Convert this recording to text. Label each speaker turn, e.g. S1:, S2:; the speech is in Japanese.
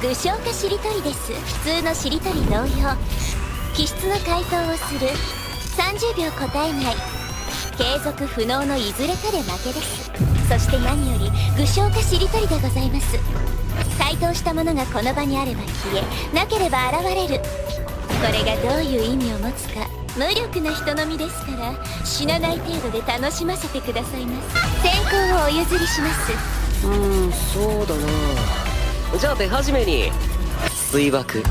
S1: 具象化しりとりです。普通のしりとり同様、気質の回答をする。30秒答えない。継続不能のいずれかで負けです。そして何より具象化しりとりでございます。回答したものがこの場にあれば消え、なければ現れる。これがどういう意味を持つか無力な人のみですから、死なない程度で楽しませてくださいます。先行をお譲りします。
S2: そうだな。じゃあ手始めに水爆。